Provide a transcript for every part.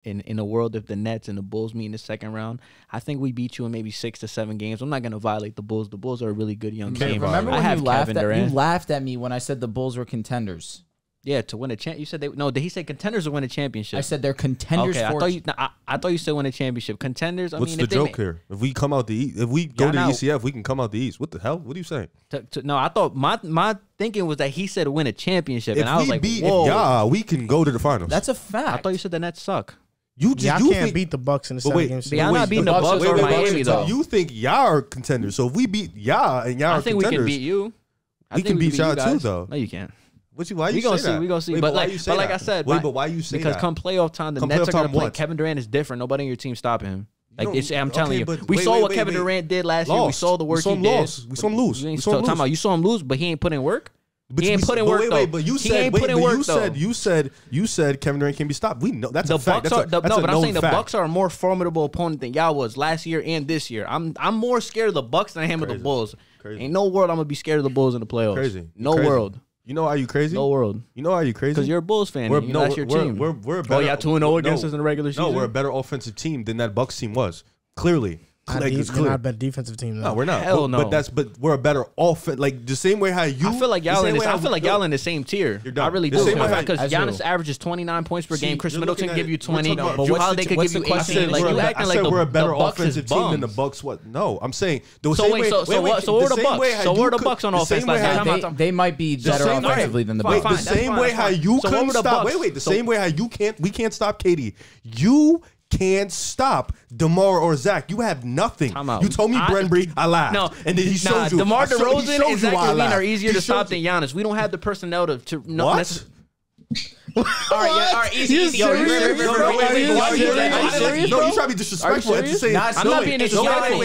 in a world if the Nets and the Bulls meet in the second round, I think we beat you in maybe 6 to 7 games. I'm not gonna violate the Bulls. The Bulls are a really good young team. Remember when I you laughed at me when I said the Bulls were contenders? Yeah, to win a champ. You said did he say contenders or win a championship? I said they're contenders. Okay, for I thought you said win a championship. Contenders. What's the joke here? If we come out the East, if we go to the ECF, we can come out the East. What the hell? What are you saying? No, I thought my thinking was that he said win a championship, If and I was we like, beat whoa. y'all, we can go to the finals. That's a fact. I thought you said the Nets suck. You can't beat the Bucks in the 7 games. Y'all not beating the Bucks or Miami though. You think y'all are contenders? So if we beat y'all and y'all, I think we can beat you. We can beat y'all too, though. No, you can't. Why you say that? We gonna see. Wait, but like I said, but why you say because that? come playoff time, the Nets are gonna play. Kevin Durant is different. Nobody on your team stopping him. Like I'm telling you, we saw what Kevin Durant did last year. We saw the work he did. We saw him lose. You saw him lose, but he ain't put in work. He ain't put in work though. But you said you said Kevin Durant can't be stopped. We know that's a fact. But I'm saying the Bucks are a more formidable opponent than y'all was last year and this year. I'm more scared of the Bucks than I am of the Bulls. Ain't no world I'm gonna be scared of the Bulls in the playoffs. Crazy. No world. You know why you crazy? No world. You know why you crazy? Because you're a Bulls fan. That's your team. We're better. Y'all 2-0 against us in the regular season? No, we're a better offensive team than that Bucks team was. Clearly. We're not a better defensive team, though. No, we're not. Hell no. But we're a better offense. Like the same way how you. I feel like y'all in the same tier. I really do. Because Giannis averages 29 points per game. Chris Middleton give you 20. Jrue Holiday could give you 18. Like you acting like we're a better the Bucks offensive team than the Bucks. What? No, I'm saying the same way. So where the Bucks? So where the Bucks on offense? They might be better offensively than the Bucks. The same way how you couldn't stop. Wait. The same way how we can't stop KD. You can't stop DeMar or Zach. You have nothing. You told me Brenbury, I laughed. No, and then he showed you. DeMar DeRozan and Zach LaVine are easier to stop than Giannis. We don't have the personnel to what? All right, easy. No, you try to be disrespectful at the same time. I'm not being disrespectful.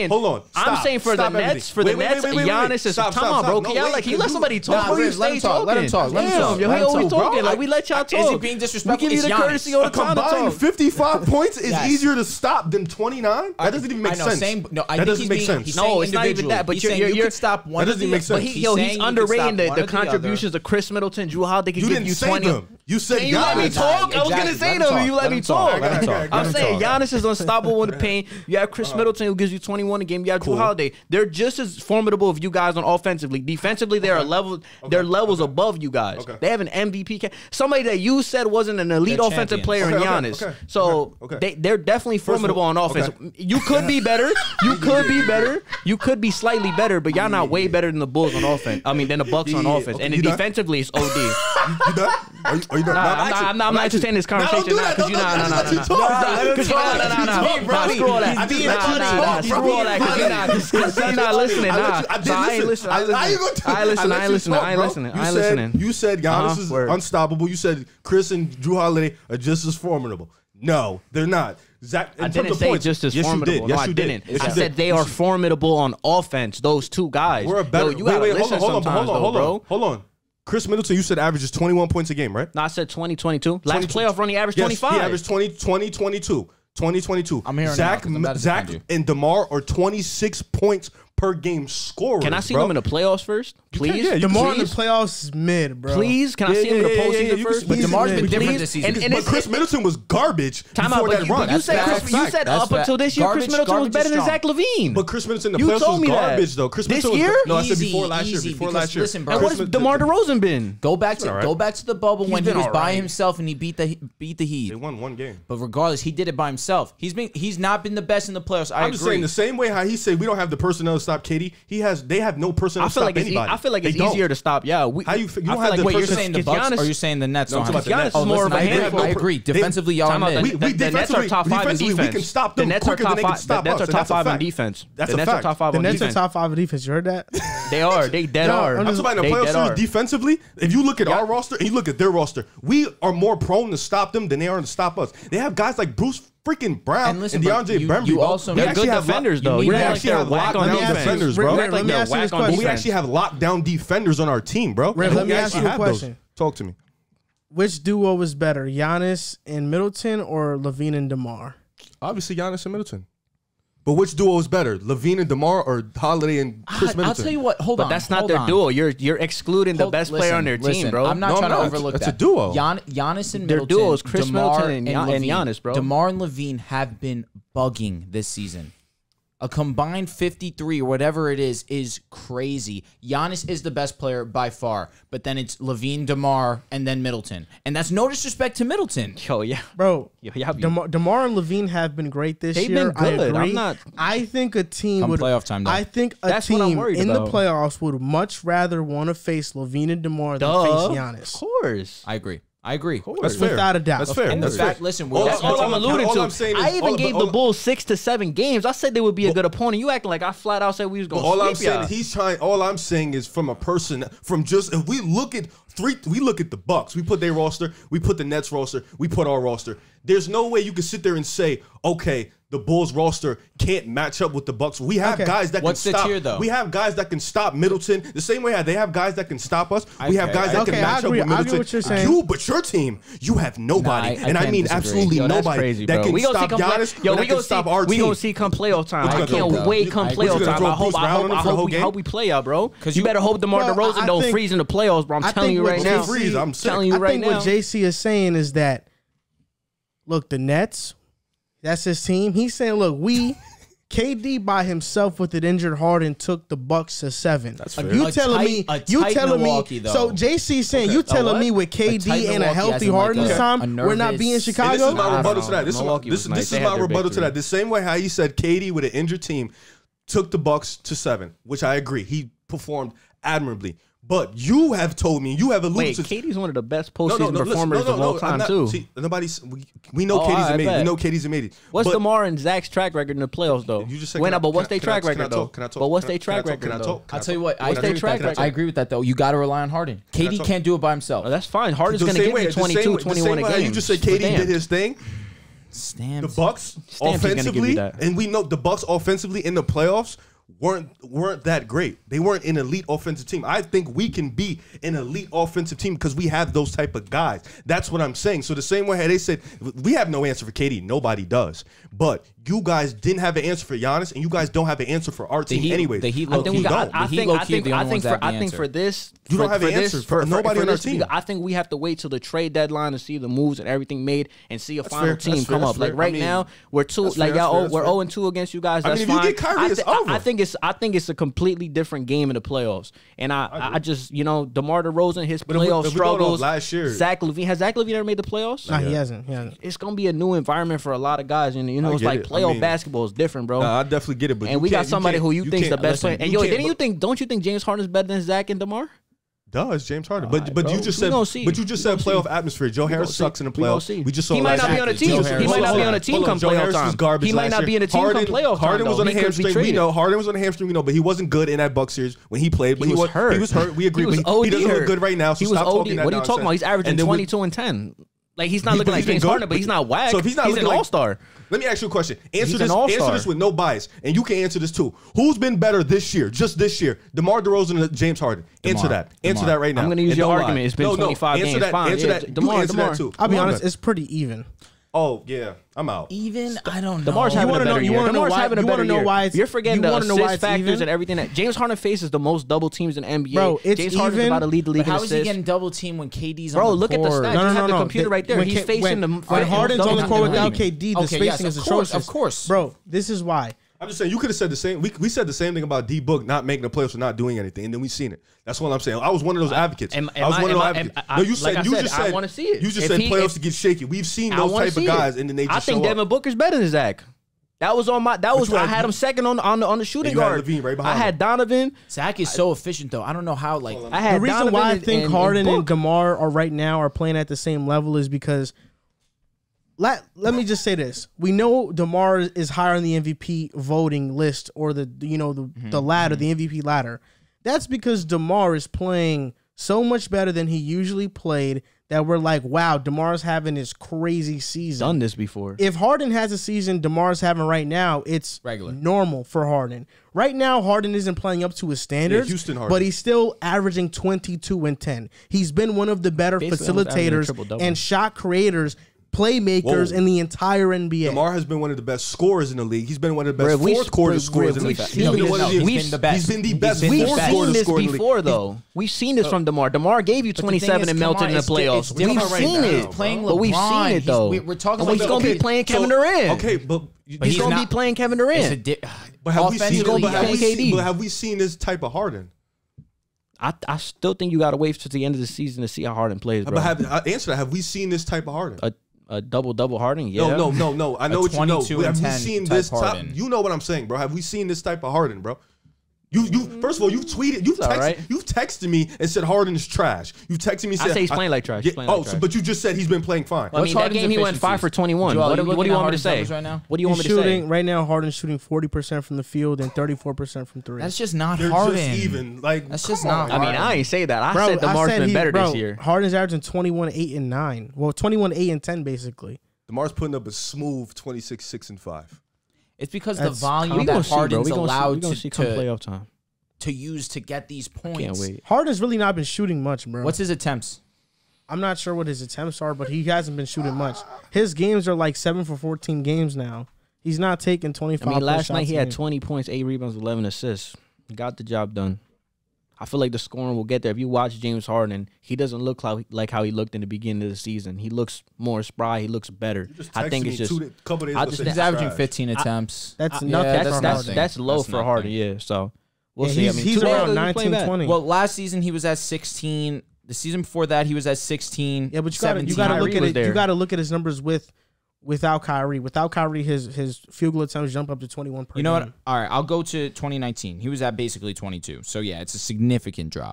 Hold on. I'm saying for the Nets, Giannis is time out, bro. Can you let somebody talk before you stay talking? Let him talk. He always talking. Like we let y'all talk. Is he being disrespectful? We give you the courtesy all the time to talk. 55 points is easier to stop than 29. That doesn't even make sense. That doesn't make sense. No, it's not even that. But you could stop one. That doesn't make sense. He's underrating the contributions of Chris Middleton. Jrue Holiday could give you 20. You said you let me talk. I was gonna say them. You let me talk. I'm saying Giannis is unstoppable in the paint. You have Chris Middleton who gives you 21 a game. You have Jrue Holiday. They're just as formidable as you guys on offensively. Defensively, they're levels above you guys. They have an MVP. Somebody that you said wasn't an elite offensive player in Giannis. So they're definitely formidable on offense. You could be better. You could be better. You could be slightly better, but y'all not way better than the Bulls on offense. I mean, than the Bucks on offense. And defensively, it's OD. You done? Are you done? I'm not entertaining this conversation now because Screw all that because you're not listening. I ain't listening. You said Giannis is unstoppable. You said Chris and Jrue Holiday are just as formidable. No, they're not. Zach, I didn't say just as formidable. No, I didn't. I said they are formidable on offense. Those two guys. We're a better. Hold on. Chris Middleton, you said averages 21 points a game, right? No, I said 2022. Last playoff run, he averaged 25. He averaged 22. I'm hearing Zach and DeMar are 26 points per game scorers. Can I see them in the playoffs first? Please? DeMar in the playoffs is mid, bro. Please? Can I see him in the postseason first? But DeMar's been different this season. But Chris Middleton was garbage before that run. You said up until this year, Chris Middleton was better than Zach LaVine. But Chris Middleton in the playoffs was garbage, though. This year? No, I said before last year. Before last year. Listen, bro. And what has DeMar DeRozan been? Go back to the bubble when he was by himself and he beat the Heat. They won one game. But regardless, he did it by himself. He's not been the best in the playoffs. I'm just saying the same way how he said we don't have the personnel to stop KD. They have no personnel to stop anybody. I feel like it's easier to stop. Yeah. How you don't have the personnel? You're saying the Bucks or you're saying the Nets don't have Giannis is more of a handful. I agree. Defensively, y'all are mid. The Nets are top 5 in defense. We can stop them quicker than they can stop us. The Nets are top 5 in defense. That's a fact. The Nets are top 5 in defense. You heard that? They are. They dead are. I'm talking about in the playoff series defensively. If you look at our roster and you look at their roster, we are more prone to stop them than they are to stop us. They have guys like Bruce freaking Brown and DeAndre Bembry. They're good defenders, though. We actually have lockdown defenders, bro. Let me ask you this question. We actually have lockdown defenders on our team, bro. Let me ask you a question. Talk to me. Which duo was better, Giannis and Middleton or LaVine and DeMar? Obviously, Giannis and Middleton. But which duo is better, LaVine and DeMar or Holiday and Chris Middleton? I'll tell you what. Hold on. But that's not their duo. You're excluding the best player on their team, bro. I'm not trying to overlook that. It's a duo. Giannis and Middleton. Their duo is Chris DeMar Middleton and Giannis, bro. DeMar and LaVine have been bugging this season. A combined 53 or whatever it is crazy. Giannis is the best player by far, but then it's LaVine, DeMar, and then Middleton. And that's no disrespect to Middleton. Yo, yeah. Bro, DeMar and LaVine have been great this year. They've been good. I agree. I think a team would playoff time, though. I think a team in the playoffs would much rather want to face LaVine and DeMar than face Giannis. Of course. I agree. That's fair. Without a doubt. That's fair. And the fact, listen, that's what I'm alluding to. I even gave the Bulls 6 to 7 games. I said they would be a good opponent. You acting like I flat out said we was going to sweep y'all. All I'm saying is from a person, from just, if we look at the Bucks, we put their roster, we put the Nets roster, we put our roster. There's no way you can sit there and say, okay, the Bulls roster can't match up with the Bucks. We have guys that can stop. What's the tier, though? We have guys that can stop Middleton the same way they have guys that can stop us. We have guys that can match up with Middleton. I agree what you're saying. But your team, you have nobody, and I mean absolutely nobody that can stop Giannis. Yo, we gonna stop our team. We gonna see come playoff time. I can't wait come playoff time. I hope we play out, bro. You better hope DeMar DeRozan don't freeze in the playoffs, bro. I'm telling you right now. I'm telling you right now. I think what JC is saying is that, look, the Nets. That's his team. He's saying, look, KD by himself with an injured Harden took the Bucks to 7. That's fair. You telling me? So JC saying you telling me with KD and a healthy Harden this time, we're not beating Chicago? This is my rebuttal to that. This is my rebuttal to that. The same way how he said KD with an injured team took the Bucks to 7, which I agree. He performed admirably. But you have told me, you have alluded to... KD's one of the best postseason performers of all time, too. See, we know KD's amazing. We know KD's amazing. What's DeMar and Zach's track record in the playoffs, though? You just said... But what's their track record, though? But what's their track record, though? I'll tell you what. I agree with that, though. You got to rely on Harden. KD can't do it by himself. That's fine. Harden's going to give you 22, 21 a game. You just said KD did his thing. The Bucks offensively, and we know the Bucks offensively in the playoffs weren't that great. They weren't an elite offensive team. I think we can be an elite offensive team because we have those type of guys. That's what I'm saying. So the same way they said we have no answer for KD, nobody does. But you guys didn't have an answer for Giannis, and you guys don't have an answer for our team anyway. I think for this, you don't have an answer for nobody on our team. I think we have to wait till the trade deadline to see the moves and everything made and see a final team come up. Like right now, we're 0-2 against you guys. That's fine. If you get Kyrie, it's over. I think it's a completely different game in the playoffs. And I just, DeMar DeRozan, his playoff struggles. Last year, has Zach LaVine ever made the playoffs? No, he hasn't. It's gonna be a new environment for a lot of guys, and it's like playoff basketball is different, bro. I definitely get it, but we got somebody who you think's the best player. And don't you think James Harden's better than Zach and DeMar? Does James Harden? But you just said playoff atmosphere. Joe Harris sucks in the playoffs. We just saw. He might not be on a team. He might not be on a team come playoff time. He might not be in a team come playoff time. Harden was on a hamstring. We know Harden was on a hamstring. We know, but he wasn't good in that Bucks series when he played. He was hurt. He was hurt. We agree. He doesn't look good right now. So stop talking that nonsense. What are you talking about? He's averaging 22 and 10. Like he's not looking like James Harden, but he's not whack. So if he's an all-star. Let me ask you a question. Answer this with no bias, and you can answer this too. Who's been better this year, just this year? DeMar DeRozan or James Harden? Answer that. Answer that right now. I'm going to use your argument. It's been 25 games. Answer that. DeMar too. I'll be honest. It's pretty even. Oh yeah, I'm out. Even I don't know. DeMar's having a better year. DeMar's having a better year. You're forgetting the assist factors and everything. That James Harden faces the most double teams in NBA. Bro, James Harden's about to lead the league in assists. How is he getting double teamed when KD's on the court? Bro, look at the stats. You have the computer right there. He's facing the. When Harden's on the court without KD, the spacing is atrocious. Of course, bro. This is why. I'm just saying you could have said the same. We said the same thing about D Book not making the playoffs or not doing anything, and then we seen it. That's what I'm saying. I was one of those advocates. I was one of those advocates. No, you said I want to see it. You just said playoffs to get shaky. We've seen those type of guys, and then they just. I think Devin Booker's better than Zach. That was on my. I had him second on the shooting guard. I had Donovan. Zach is so efficient though. I don't know how. Like I had the reason why I think Harden and DeMar are right now are playing at the same level is because. Let me just say this. We know DeMar is higher on the MVP voting list or the ladder, the MVP ladder. That's because DeMar is playing so much better than he usually played that we're like, wow, DeMar's having this crazy season. Done this before. If Harden has a season DeMar's having right now, it's regular, normal for Harden. Right now, Harden isn't playing up to his standards, but he's still averaging 22 and 10. He's been one of the better facilitators and shot creators playmakers in the entire NBA. DeMar has been one of the best scorers in the league. He's been one of the best fourth quarter scorers in the league. He's been the best. We've seen this before, though. We've seen this from DeMar. DeMar gave you 27 and melted in the playoffs. We've seen it. But we've seen it, though. We're talking about he's going to be playing Kevin Durant. Okay, but he's going to be playing Kevin Durant. But have we seen this type of Harden? I still think you got to wait to the end of the season to see how Harden plays, bro. But answer that. Have we seen this type of Harden? A double Harden? Yeah. No. I know what you know. Have we seen this Harden? You know what I'm saying, bro. Have we seen this type of Harden, bro? You first of all, you've tweeted, you've texted me and said Harden is trash. You've texted me and said I say he's playing like trash. But you just said he's been playing fine. Well, I mean, that game he went 5 for 21. What do you want me to say? Right now? What do you want me to say? Right now, Harden's shooting 40% from the field and 34% from three. That's just not Harden. Just even. Like, that's just not. I mean, I ain't say that. I said DeMar's been better this year. Harden's averaging 21, 8, and 9. Well, 21, 8, and 10 basically. DeMar's putting up a smooth 26, 6, and 5. It's because the volume that Harden's allowed to playoff time. To use to get these points. Can't wait. Harden's really not been shooting much, bro. What's his attempts? I'm not sure what his attempts are, but he hasn't been shooting much. His games are like 7 for 14 games now. He's not taking 25. I mean, last night he had 20 points, 8 rebounds, 11 assists. Got the job done. I feel like the scoring will get there. If you watch James Harden, he doesn't look like how he looked in the beginning of the season. He looks more spry. He looks better. I think it's just. He's averaging 15 attempts. That's nothing. That's low for Harden. Yeah, so. We'll see. He's around 19, 20. Well, last season he was at 16. The season before that he was at 16. Yeah, but you got to look at it. You got to look at his numbers without Kyrie. Without Kyrie, his field goal attempts jump up to 21 per game. You know what? All right, I'll go to 2019. He was at basically 22. So yeah, it's a significant drop.